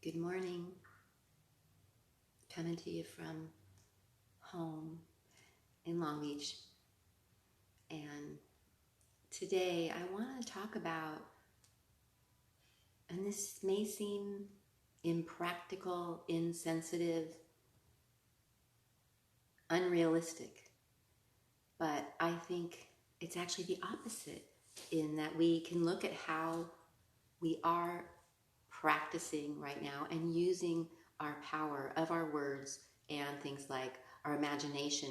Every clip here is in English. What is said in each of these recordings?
Good morning. Coming to you from home in Long Beach. And today I want to talk about, and this may seem impractical, insensitive, unrealistic, but I think it's actually the opposite, in that we can look at how we are practicing right now and using our power of our words and things like our imagination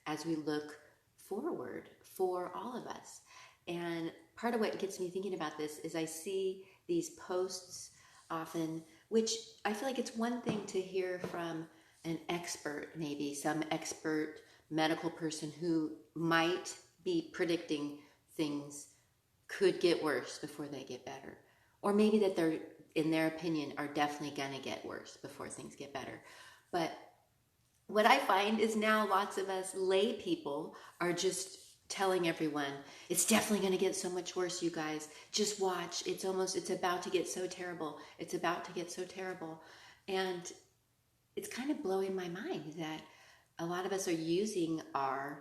as we look forward for all of us. And part of what gets me thinking about this is I see these posts often, which I feel like it's one thing to hear from an expert, maybe some expert medical person who might be predicting things could get worse before they get better. Or maybe that they're, in their opinion, are definitely going to get worse before things get better. But what I find is now lots of us lay people are just telling everyone, it's definitely going to get so much worse, you guys. Just watch. It's about to get so terrible. It's about to get so terrible. And it's kind of blowing my mind that a lot of us are using our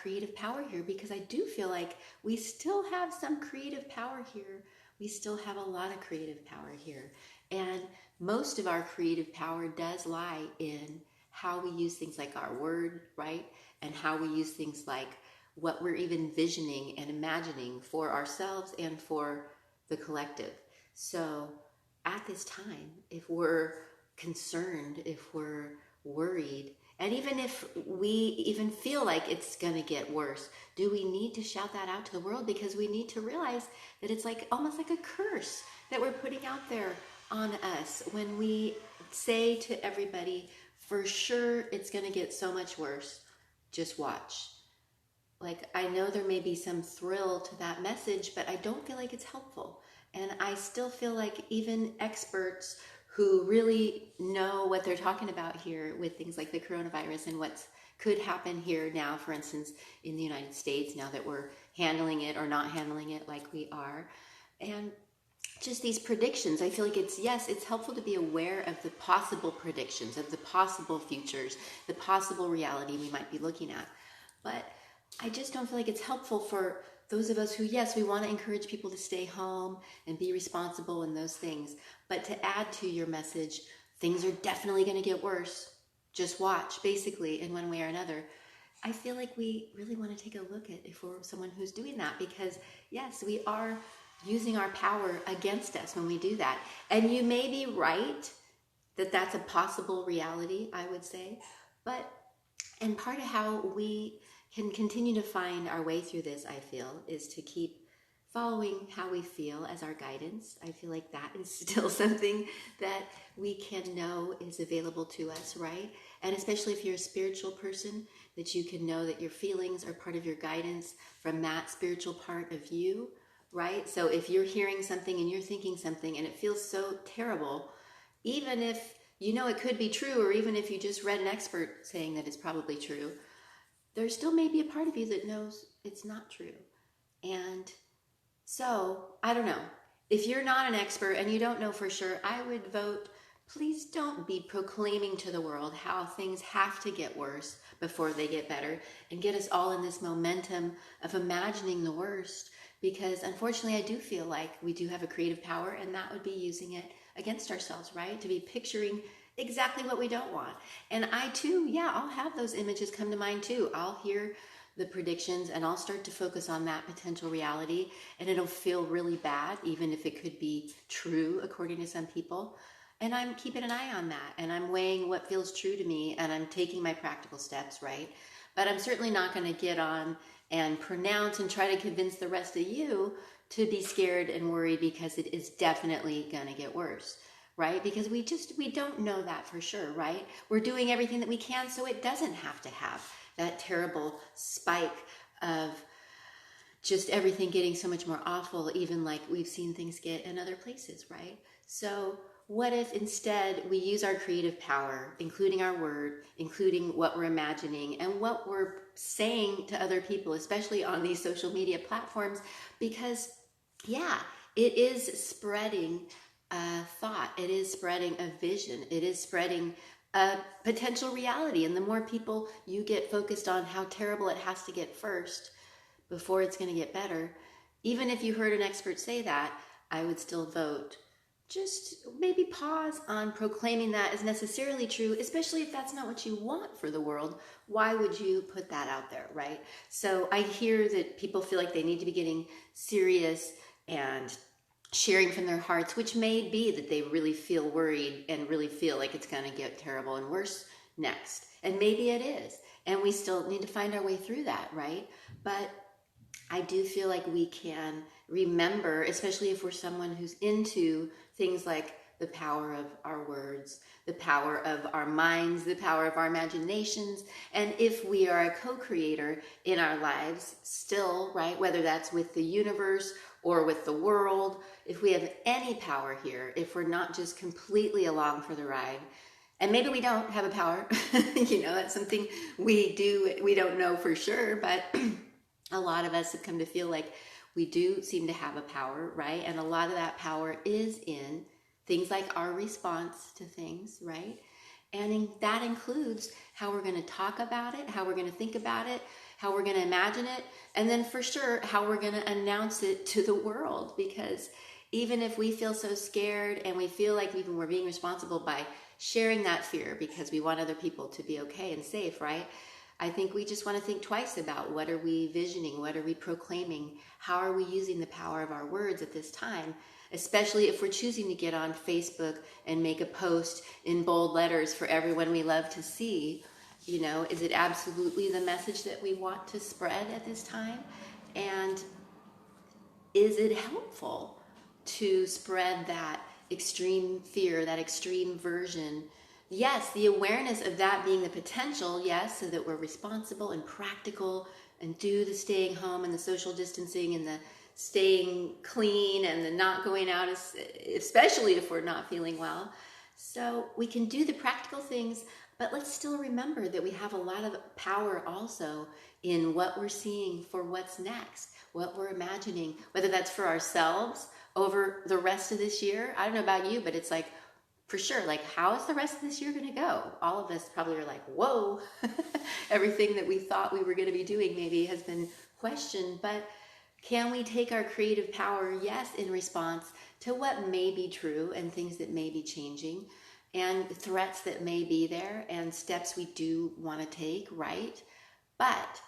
creative power here, because I do feel like we still have some creative power here. We still have a lot of creative power here. And most of our creative power does lie in how we use things like our word, right? And how we use things like what we're even visioning and imagining for ourselves and for the collective. So at this time, if we're concerned, if we're worried, and even if we even feel like it's going to get worse, do we need to shout that out to the world? Because we need to realize that it's like almost like a curse that we're putting out there on us when we say to everybody, for sure it's going to get so much worse, just watch. Like, I know there may be some thrill to that message, but I don't feel like it's helpful. And I still feel like even experts who really know what they're talking about here with things like the coronavirus and what could happen here now, for instance, in the United States, now that we're handling it or not handling it like we are. And just these predictions, I feel like it's helpful to be aware of the possible predictions, of the possible futures, the possible reality we might be looking at. But I just don't feel like it's helpful for those of us who, yes, we want to encourage people to stay home and be responsible and those things. But to add to your message, things are definitely going to get worse. Just watch, basically, in one way or another. I feel like we really want to take a look at if we're someone who's doing that, because yes, we are using our power against us when we do that. And you may be right that that's a possible reality, I would say. And part of how we can continue to find our way through this, I feel, is to keep following how we feel as our guidance. I feel like that is still something that we can know is available to us, right? And especially if you're a spiritual person, that you can know that your feelings are part of your guidance from that spiritual part of you, right? So if you're hearing something and you're thinking something and it feels so terrible, even if you know it could be true, or even if you just read an expert saying that it's probably true, there still may be a part of you that knows it's not true. And so, I don't know. If you're not an expert and you don't know for sure, I would vote, please don't be proclaiming to the world how things have to get worse before they get better, and get us all in this momentum of imagining the worst. Because unfortunately, I do feel like we do have a creative power, and that would be using it against ourselves, right? To be picturing exactly what we don't want. And I too, I'll have those images come to mind too. I'll hear the predictions and I'll start to focus on that potential reality, and it'll feel really bad, even if it could be true according to some people. And I'm keeping an eye on that, and I'm weighing what feels true to me, and I'm taking my practical steps, right? But I'm certainly not going to get on and pronounce and try to convince the rest of you to be scared and worried, because it is definitely going to get worse, right? Because we don't know that for sure, right? We're doing everything that we can so it doesn't have to have that terrible spike of just everything getting so much more awful, even like we've seen things get in other places, right? So what if instead we use our creative power, including our word, including what we're imagining and what we're saying to other people, especially on these social media platforms, because it is spreading a thought. It is spreading a vision. It is spreading a potential reality. And the more people you get focused on how terrible it has to get first before it's going to get better, even if you heard an expert say that, I would still vote. Just maybe pause on proclaiming that as necessarily true, especially if that's not what you want for the world. Why would you put that out there, right? So I hear that people feel like they need to be getting serious and sharing from their hearts, which may be that they really feel worried and really feel like it's going to get terrible and worse next. And maybe it is. And we still need to find our way through that, right? But I do feel like we can remember, especially if we're someone who's into things like the power of our words, the power of our minds, the power of our imaginations, and if we are a co-creator in our lives still, right, whether that's with the universe or with the world, if we have any power here, if we're not just completely along for the ride, and maybe we don't have a power, that's something we don't know for sure, but a lot of us have come to feel like we do seem to have a power, right? And a lot of that power is in things like our response to things, right? And that includes how we're going to talk about it, how we're going to think about it, how we're going to imagine it, and then for sure, how we're going to announce it to the world. Because even if we feel so scared and we feel like even we're being responsible by sharing that fear because we want other people to be okay and safe, right? I think we just want to think twice about what are we visioning, what are we proclaiming, how are we using the power of our words at this time, especially if we're choosing to get on Facebook and make a post in bold letters for everyone we love to see. Is it absolutely the message that we want to spread at this time? And is it helpful to spread that extreme fear, that extreme version? Yes, the awareness of that being the potential, yes, so that we're responsible and practical and do the staying home and the social distancing and the staying clean and the not going out, especially if we're not feeling well. So we can do the practical things, but let's still remember that we have a lot of power also in what we're seeing for what's next, what we're imagining, whether that's for ourselves over the rest of this year. I don't know about you, but it's like, for sure, like, how is the rest of this year going to go? All of us probably are like, whoa, everything that we thought we were going to be doing maybe has been questioned. But can we take our creative power, yes, in response to what may be true and things that may be changing and threats that may be there and steps we do want to take, right? But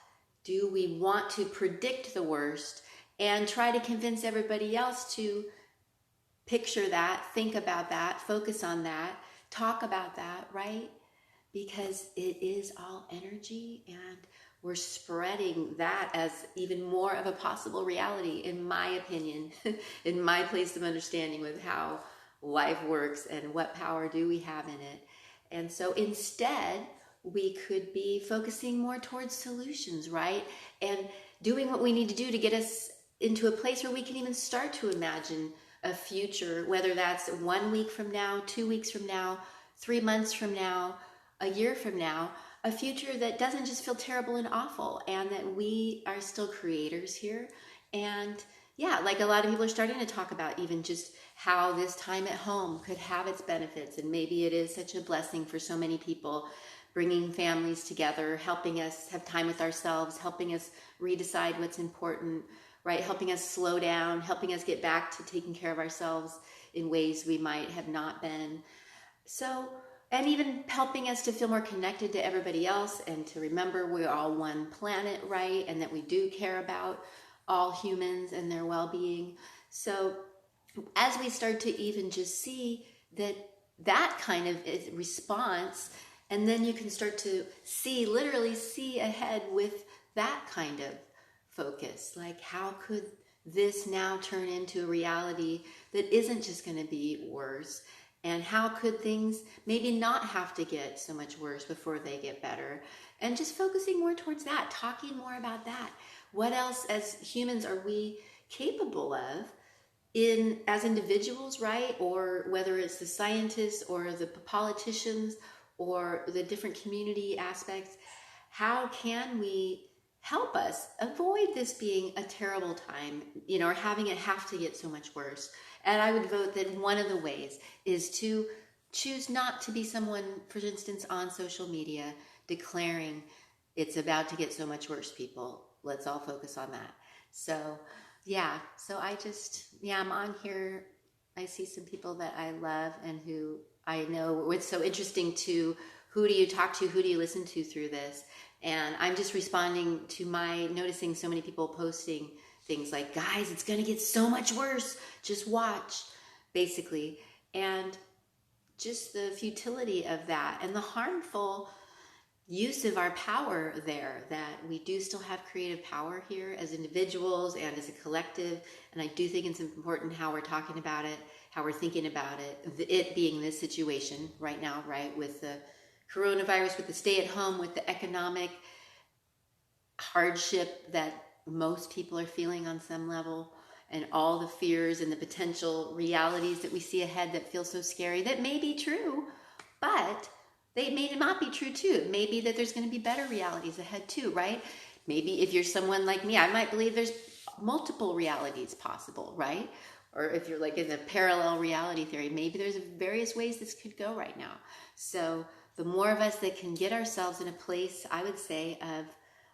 do we want to predict the worst and try to convince everybody else to picture that, think about that, focus on that, talk about that, right? Because it is all energy and we're spreading that as even more of a possible reality, in my opinion, in my place of understanding with how life works and what power do we have in it. And so instead, we could be focusing more towards solutions, right? And doing what we need to do to get us into a place where we can even start to imagine a future, whether that's 1 week from now, 2 weeks from now, 3 months from now, a year from now, a future that doesn't just feel terrible and awful, and that we are still creators here. And yeah, like a lot of people are starting to talk about even just how this time at home could have its benefits. And maybe it is such a blessing for so many people, bringing families together, helping us have time with ourselves, helping us redecide what's important, right? Helping us slow down, helping us get back to taking care of ourselves in ways we might have not been. So, and even helping us to feel more connected to everybody else and to remember we're all one planet, right? And that we do care about all humans and their well-being. So as we start to even just see that kind of response, and then you can start to literally see ahead with that kind of focus. Like, how could this now turn into a reality that isn't just going to be worse? And how could things maybe not have to get so much worse before they get better? And just focusing more towards that, talking more about that. What else as humans are we capable of as individuals, right? Or whether it's the scientists or the politicians or the different community aspects, how can we help us avoid this being a terrible time, or having it have to get so much worse. And I would vote that one of the ways is to choose not to be someone, for instance, on social media declaring it's about to get so much worse, people. Let's all focus on that. So, yeah. So I'm on here. I see some people that I love and who I know. It's so interesting to who do you talk to? Who do you listen to through this? And I'm just responding to noticing so many people posting things like, guys, it's going to get so much worse. Just watch, basically. And just the futility of that and the harmful use of our power there, that we do still have creative power here as individuals and as a collective. And I do think it's important how we're talking about it, how we're thinking about it being this situation right now, right, with the coronavirus, with the stay at home, with the economic hardship that most people are feeling on some level, and all the fears and the potential realities that we see ahead that feel so scary, that may be true, but they may not be true too. It may be that there's going to be better realities ahead too, right? Maybe if you're someone like me, I might believe there's multiple realities possible, right? Or if you're like in a parallel reality theory, maybe there's various ways this could go right now. So the more of us that can get ourselves in a place, I would say, of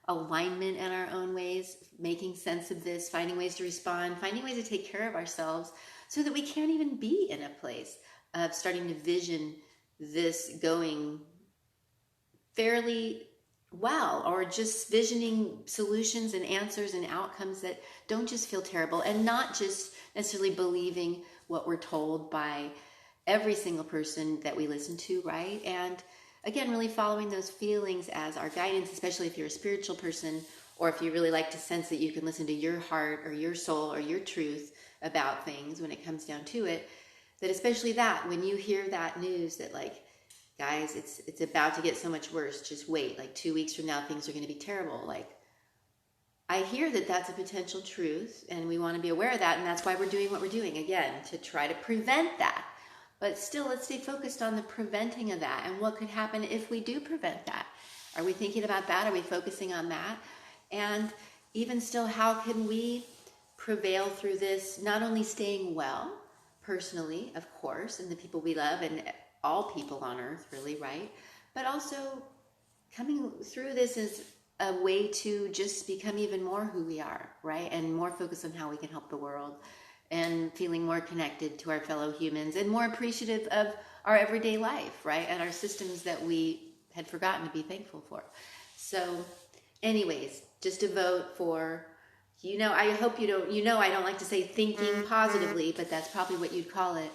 alignment in our own ways, making sense of this, finding ways to respond, finding ways to take care of ourselves so that we can't even be in a place of starting to vision this going fairly well, or just visioning solutions and answers and outcomes that don't just feel terrible, and not just necessarily believing what we're told by every single person that we listen to, right? And again, really following those feelings as our guidance, especially if you're a spiritual person, or if you really like to sense that you can listen to your heart or your soul or your truth about things when it comes down to it, that especially that when you hear that news that, like, guys, it's about to get so much worse, just wait, like 2 weeks from now things are going to be terrible, like, I hear that that's a potential truth, and we want to be aware of that, and that's why we're doing what we're doing, again, to try to prevent that. But still, let's stay focused on the preventing of that and what could happen if we do prevent that. Are we thinking about that? Are we focusing on that? And even still, how can we prevail through this, not only staying well personally, of course, and the people we love and all people on earth, really, right? But also coming through this as a way to just become even more who we are, right? And more focused on how we can help the world, and feeling more connected to our fellow humans and more appreciative of our everyday life, right? And our systems that we had forgotten to be thankful for. So anyways, just a vote for, I hope you don't, I don't like to say thinking positively, but that's probably what you'd call it.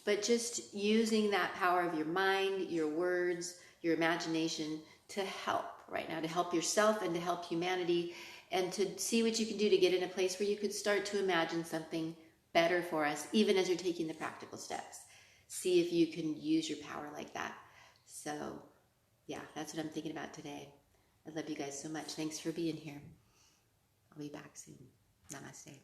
But just using that power of your mind, your words, your imagination to help right now, to help yourself and to help humanity, and to see what you can do to get in a place where you could start to imagine something better for us, even as you're taking the practical steps. See if you can use your power like that. So, yeah, that's what I'm thinking about today. I love you guys so much. Thanks for being here. I'll be back soon. Namaste.